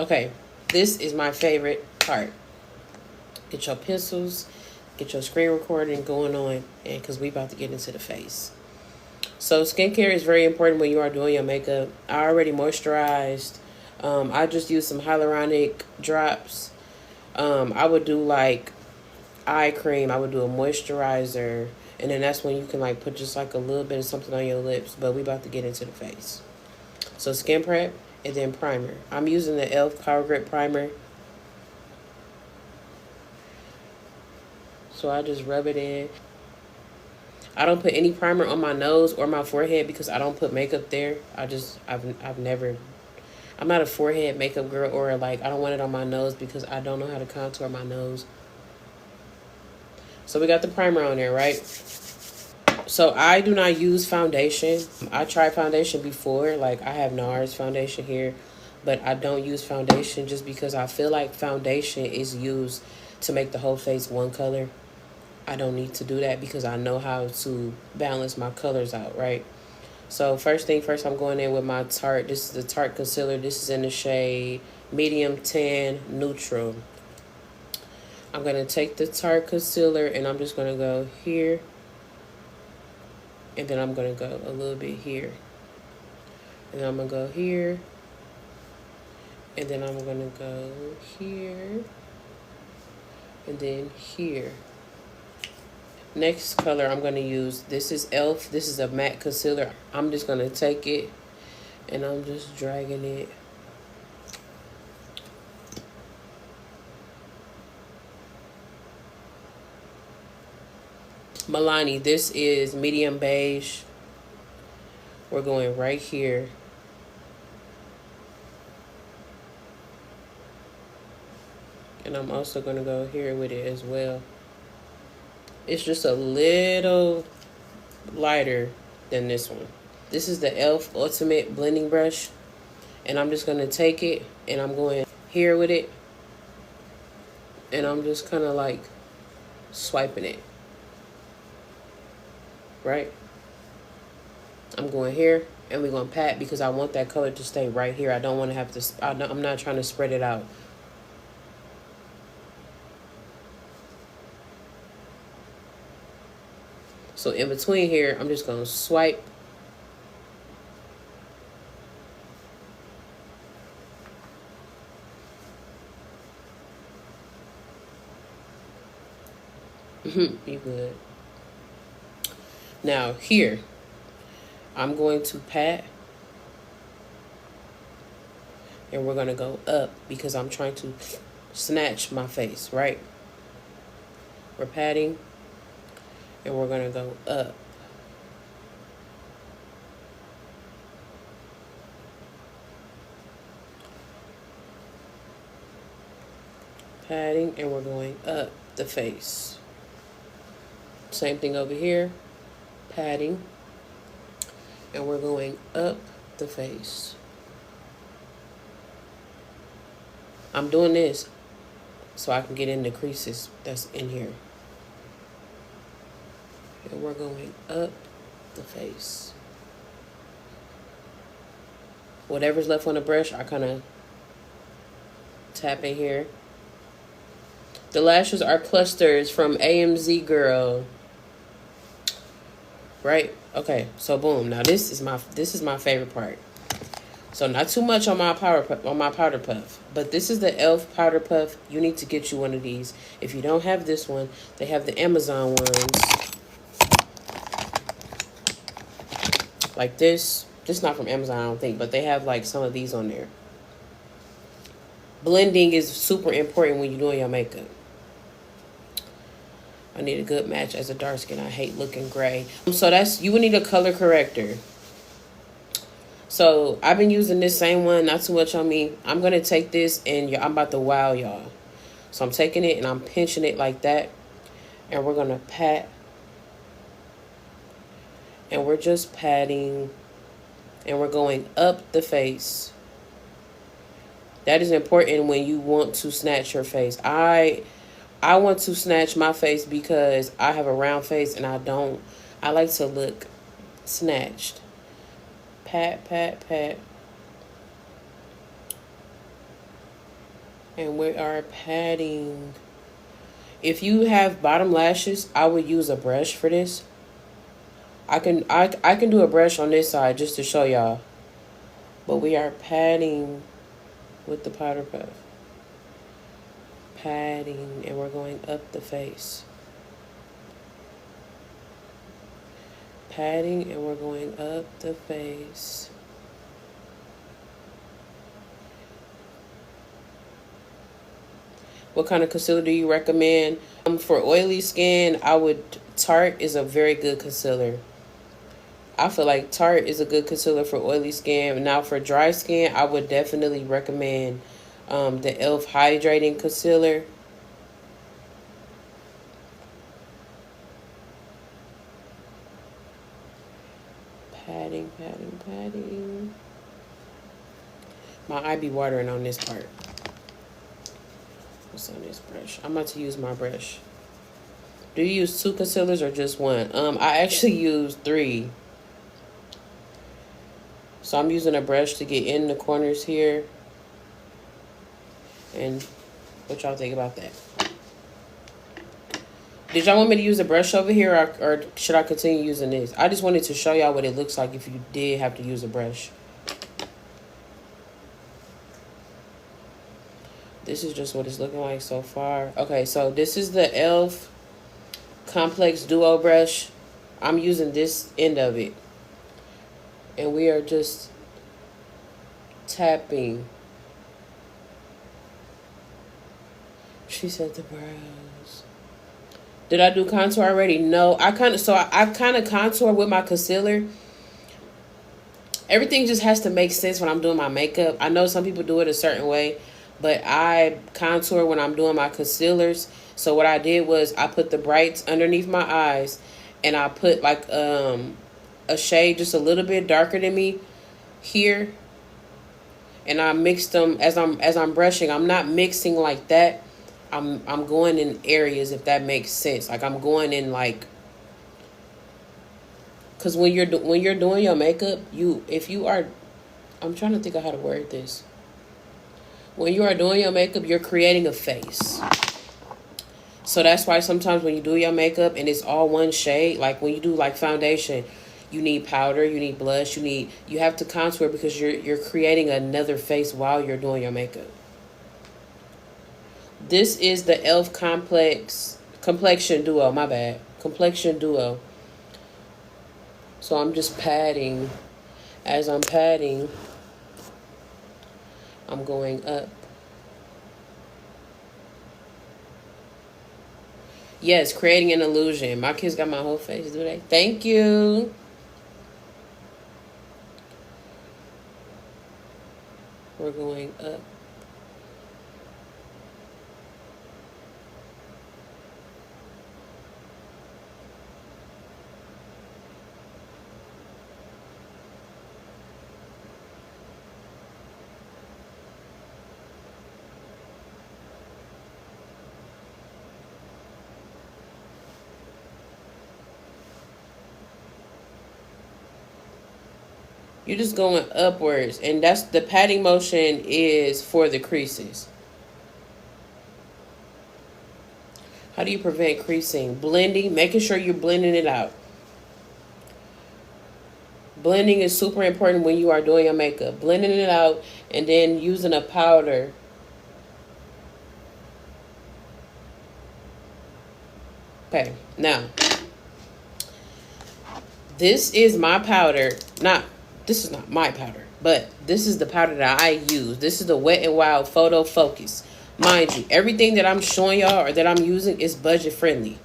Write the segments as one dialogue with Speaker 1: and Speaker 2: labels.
Speaker 1: Okay, this is my favorite part. Get your pencils, get your screen recording going on, and because we about to get into the face. So skincare is very important when you are doing your makeup. I already moisturized. I just used some hyaluronic drops. I would do like eye cream. I would do a moisturizer, and then that's when you can like put just like a little bit of something on your lips. But we about to get into the face. So skin prep and then primer. I'm using the e.l.f. Power Grip Primer. So I just rub it in. I don't put any primer on my nose or my forehead because I don't put makeup there. I've never, I'm not a forehead makeup girl, or like I don't want it on my nose because I don't know how to contour my nose. So we got the primer on there, right? So I do not use foundation. I tried foundation before. Like I have NARS foundation here, but I don't use foundation just because I feel like foundation is used to make the whole face one color. I don't need to do that because I know how to balance my colors out, right? So first thing first, I'm going in with my Tarte. This is the Tarte concealer. This is in the shade medium tan neutral. I'm going to take the Tarte concealer and I'm just going to go here. And then I'm going to go a little bit here. And then I'm going to go here. And then I'm going to go here. And then here. Next color I'm going to use, this is e.l.f. This is a matte concealer. I'm just going to take it and I'm just dragging it. Milani, this is medium beige. We're going right here. And I'm also going to go here with it as well. It's just a little lighter than this one. This is the e.l.f. Ultimate Blending Brush. And I'm just going to take it and I'm going here with it. And I'm just kind of like swiping it. Right? I'm going here and we're going to pat because I want that color to stay right here. I don't want to have to, I'm not trying to spread it out. So in between here, I'm just going to swipe. You good. Now here, I'm going to pat. And we're going to go up because I'm trying to snatch my face, right? We're patting. And we're going to go up. Patting, and we're going up the face. Same thing over here. Patting. And we're going up the face. I'm doing this so I can get in the creases that's in here. And we're going up the face. Whatever's left on the brush, I kind of tap in here. The lashes are clusters from AMZ Girl. Right? Okay, so boom. Now this is my favorite part. So not too much on my powder puff, but this is the e.l.f. powder puff. You need to get you one of these. If you don't have this one, they have the Amazon ones. Like this. This is not from Amazon, I don't think, but they have like some of these on there. Blending is super important when you're doing your makeup. I need a good match as a dark skin. I hate looking gray. So you would need a color corrector. So I've been using this same one, not too much on me. I'm going to take this and I'm about to wow y'all. So I'm taking it and I'm pinching it like that. And we're going to pat. And we're just patting. And we're going up the face. That is important when you want to snatch your face. I want to snatch my face because I have a round face and I like to look snatched. Pat, pat, pat. And we are patting. If you have bottom lashes, I would use a brush for this. I can do a brush on this side just to show y'all. But we are patting with the powder puff. Patting, and we're going up the face. Patting, and we're going up the face. What kind of concealer do you recommend? For oily skin, Tarte is a very good concealer. I feel like Tarte is a good concealer for oily skin. Now for dry skin, I would definitely recommend the e.l.f. Hydrating Concealer. Patting, patting, patting. My eye be watering on this part. What's on this brush? I'm about to use my brush. Do you use 2 concealers or just one? I actually use 3. So I'm using a brush to get in the corners here. And what y'all think about that? Did y'all want me to use a brush over here, or should I continue using this? I just wanted to show y'all what it looks like if you did have to use a brush. This is just what it's looking like so far. Okay, so this is the e.l.f. Complex Duo brush. I'm using this end of it. And we are just tapping. She said the brows. Did I do contour already? No, I kind of contour with my concealer. Everything just has to make sense when I'm doing my makeup. I know some people do it a certain way, but I contour when I'm doing my concealers. So what I did was I put the brights underneath my eyes, and I put like a shade just a little bit darker than me here, and I mixed them as I'm brushing. I'm not mixing like that. I'm going in areas, if that makes sense. Like I'm going in like, cause when you're doing your makeup, I'm trying to think of how to word this. When you are doing your makeup, you're creating a face. So that's why sometimes when you do your makeup and it's all one shade, like when you do like foundation, you need powder, you need blush, you have to contour because you're creating another face while you're doing your makeup. This is the e.l.f. Complexion Duo, my bad. Complexion Duo. So I'm just patting. As I'm patting, I'm going up. Yes, creating an illusion. My kids got my whole face, do they? Thank you. We're going up. You're just going upwards, and that's the patting motion is for the creases. How do you prevent creasing? Blending, making sure you're blending it out. Blending is super important when you are doing your makeup. Blending it out and then using a powder. Okay, now this is my powder. This is not my powder, but this is the powder that I use. This is the Wet n Wild Photo Focus. Mind you, everything that I'm showing y'all or that I'm using is budget friendly.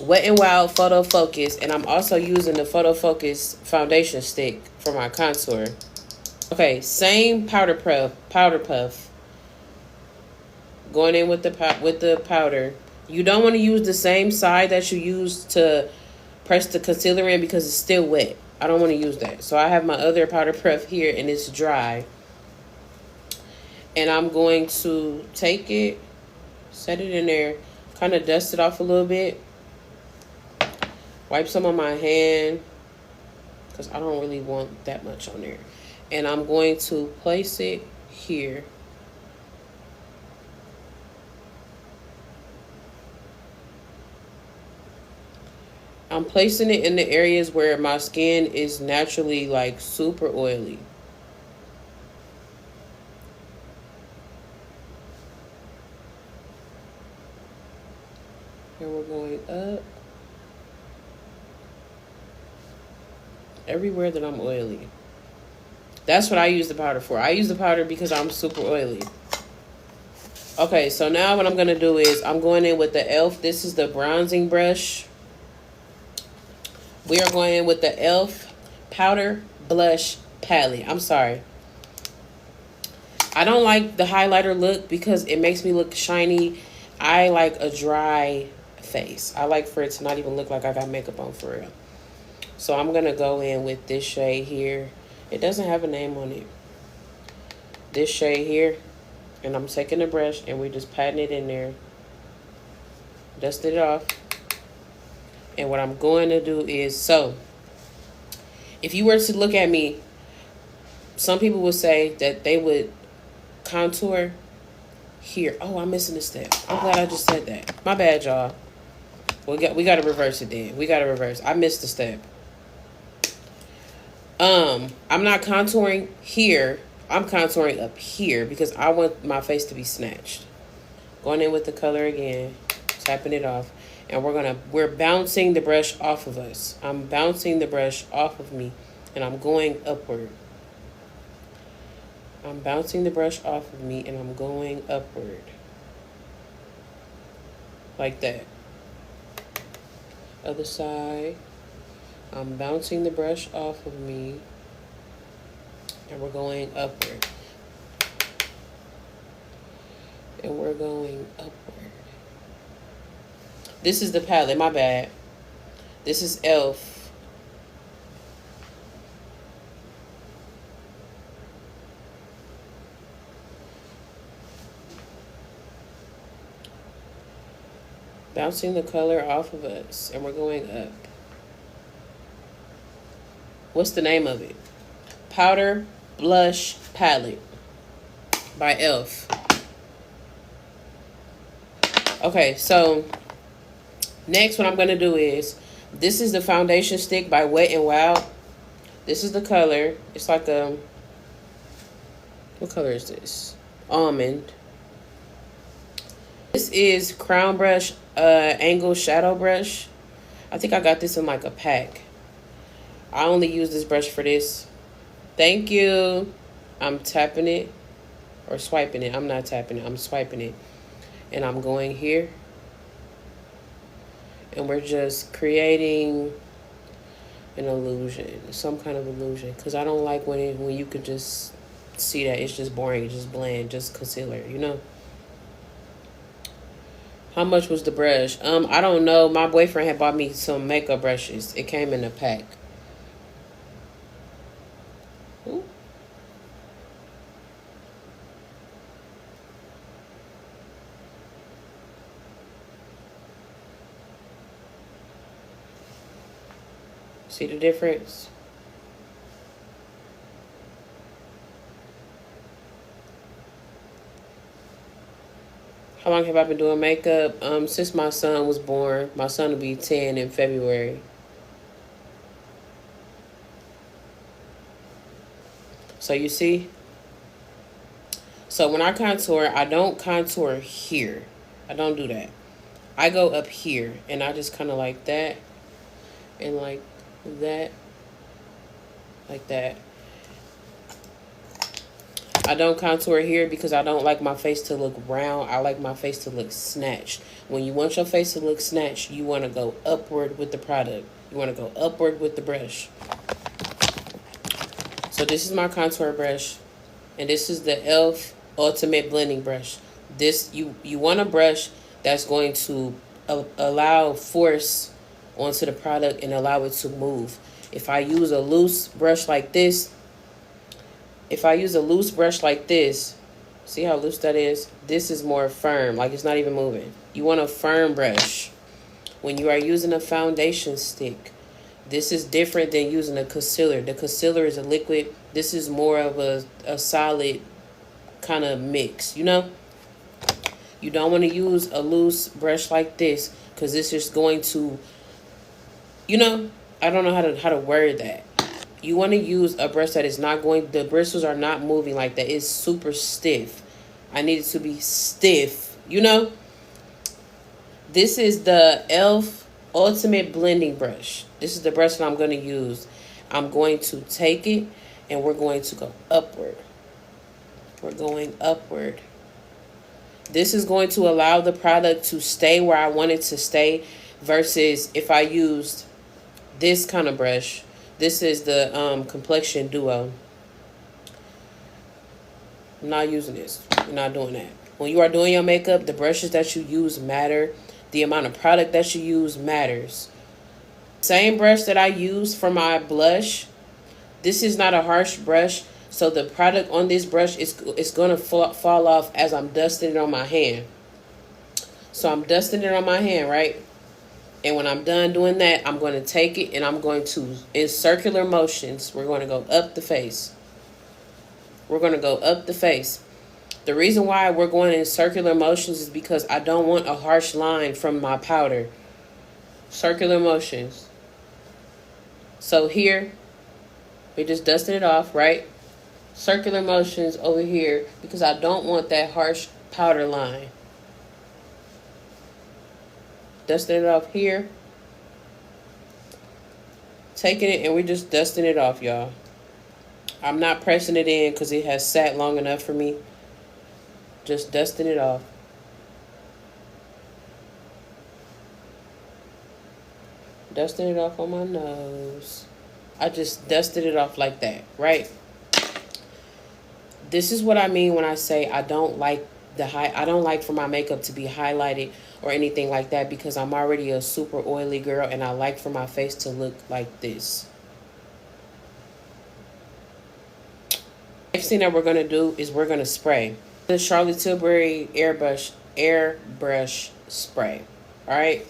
Speaker 1: Wet n Wild Photo Focus, and I'm also using the Photo Focus foundation stick for my contour. Okay, same powder puff. Going in with the powder. You don't want to use the same side that you used to press the concealer in because it's still wet. I don't want to use that. So I have my other powder puff here and it's dry. And I'm going to take it, set it in there, kind of dust it off a little bit. Wipe some on my hand because I don't really want that much on there. And I'm going to place it here. I'm placing it in the areas where my skin is naturally like super oily. And we're going up everywhere that I'm oily. That's what I use the powder for. I use the powder because I'm super oily. Okay, so now what I'm going to do is I'm going in with the e.l.f. This is the bronzing brush. We are going in with the e.l.f. powder blush palette. I'm sorry. I don't like the highlighter look because it makes me look shiny. I like a dry face. I like for it to not even look like I got makeup on for real. So I'm going to go in with this shade here. It doesn't have a name on it. This shade here. And I'm taking the brush and we're just patting it in there. Dust it off. And what I'm going to do is, so, if you were to look at me, some people would say that they would contour here. Oh, I'm missing a step. I'm glad I just said that. My bad, y'all. We got to reverse it then. We got to reverse. I missed a step. I'm not contouring here. I'm contouring up here because I want my face to be snatched. Going in with the color again, tapping it off, and we're bouncing the brush off of us. I'm bouncing the brush off of me, and I'm going upward. I'm bouncing the brush off of me, and I'm going upward. Like that. Other side. I'm bouncing the brush off of me, and we're going upward. And we're going upward. This is the palette, my bad. This is e.l.f. Bouncing the color off of us, and we're going up. What's the name of it? Powder Blush Palette by e.l.f. Okay, so next what I'm going to do is, this is the foundation stick by Wet n Wild. This is the color. It's like a, what color is this? Almond. This is Crown Brush Angle Shadow Brush. I think I got this in like a pack. I only use this brush for this. Thank you. I'm tapping it or swiping it. I'm not tapping it. I'm swiping it. And I'm going here. And we're just creating an illusion. Some kind of illusion. Because I don't like when you can just see that it's just boring. It's just bland. Just concealer, you know? How much was the brush? I don't know. My boyfriend had bought me some makeup brushes. It came in a pack. Ooh. See the difference? How long have I been doing makeup? Since my son was born. My son will be 10 in February. So you see? So when I contour, I don't contour here. I don't do that. I go up here and I just kind of like that and like that, like that. I don't contour here because I don't like my face to look round. I like my face to look snatched. When you want your face to look snatched, you want to go upward with the product. You want to go upward with the brush. So this is my contour brush, and this is the e.l.f. Ultimate Blending Brush. This you want a brush that's going to allow force onto the product and allow it to move. If I use a loose brush like this, see how loose that is? This is more firm, like it's not even moving. You want a firm brush. When you are using a foundation stick, this is different than using a concealer. The concealer is a liquid. This is more of a solid kind of mix, you know? You don't want to use a loose brush like this because this is going to, you know, I don't know how to word that. You want to use a brush that is not going, the bristles are not moving like that. It's super stiff. I need it to be stiff, you know? This is the e.l.f. Ultimate Blending Brush. This is the brush that I'm going to use. I'm going to take it and we're going to go upward. We're going upward. This is going to allow the product to stay where I want it to stay versus if I used this kind of brush. This is the Complexion Duo. I'm not using this. You're not doing that. When you are doing your makeup, the brushes that you use matter. The amount of product that you use matters. Same brush that I use for my blush. This is not a harsh brush. So the product on this brush is going to fall off as I'm dusting it on my hand. So I'm dusting it on my hand, right? And when I'm done doing that, I'm going to take it and I'm going to, in circular motions, we're going to go up the face. We're going to go up the face. The reason why we're going in circular motions is because I don't want a harsh line from my powder. Circular motions. So here, we just dusted it off, right? Circular motions over here because I don't want that harsh powder line. Dusting it off here. Taking it and we're just dusting it off, y'all. I'm not pressing it in because it has sat long enough for me. Just dusting it off. Dusting it off on my nose. I just dusted it off like that, right? This is what I mean when I say I don't like I don't like for my makeup to be highlighted or anything like that because I'm already a super oily girl and I like for my face to look like this. Next thing that we're going to do is we're going to spray. The Charlotte Tilbury airbrush spray. All right.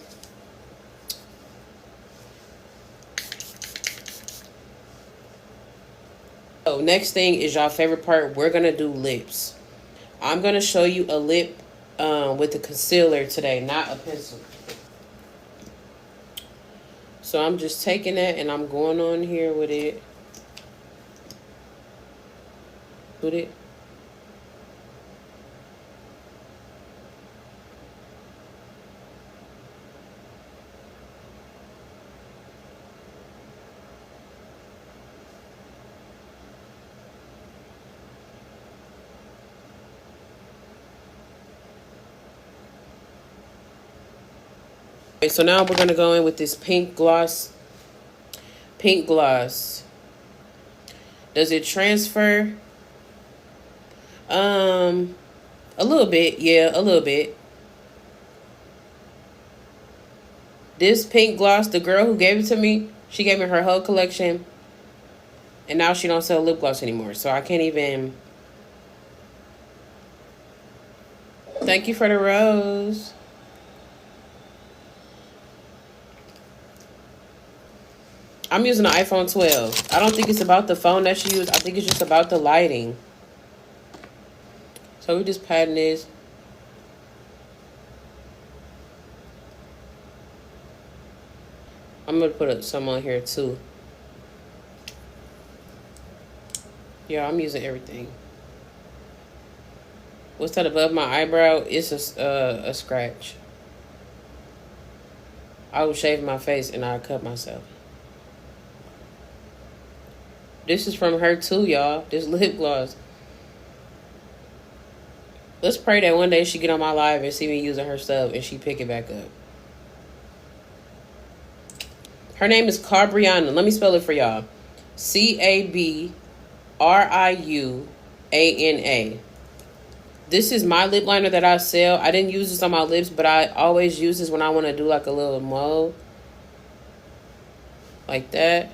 Speaker 1: So next thing is y'all favorite part. We're going to do lips. I'm going to show you a lip with a concealer today, not a pencil. So I'm just taking that and I'm going on here with it. Put it. Okay, so now we're going to go in with this pink gloss. Pink gloss. Does it transfer? A little bit. Yeah, a little bit. This pink gloss, the girl who gave it to me, she gave me her whole collection. And now she don't sell lip gloss anymore. So I can't even. Thank you for the rose. I'm using an iPhone 12. I don't think it's about the phone that you use. I think it's just about the lighting. So we just patting this. I'm going to put some on here too. Yeah, I'm using everything. What's that above my eyebrow? It's a scratch. I was shaving my face and I cut myself. This is from her too, y'all. This lip gloss. Let's pray that one day she get on my live and see me using her stuff and she pick it back up. Her name is Cabriana. Let me spell it for y'all. Cabriuna. This is my lip liner that I sell. I didn't use this on my lips, but I always use this when I want to do like a little mole. Like that.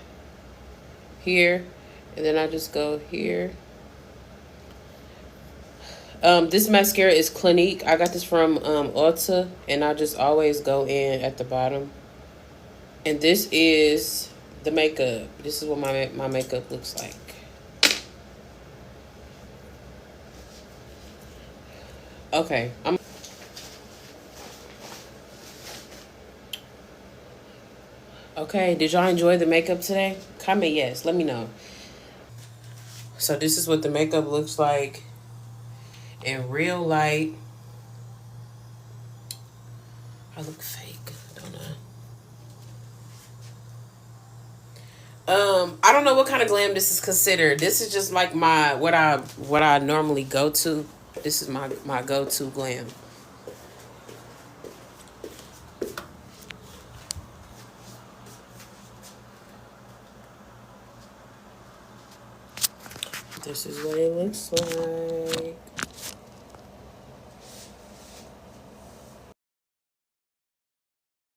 Speaker 1: Here. And then I just go here. This mascara is Clinique. I got this from Ulta. And I just always go in at the bottom. And this is the makeup. This is what my makeup looks like. Okay. Okay. Okay, did y'all enjoy the makeup today? Comment yes, let me know. So this is what the makeup looks like in real light. I look fake, don't I? I don't know what kind of glam this is considered. This is just like my what I normally go to. This is my go-to glam. This is what it looks like.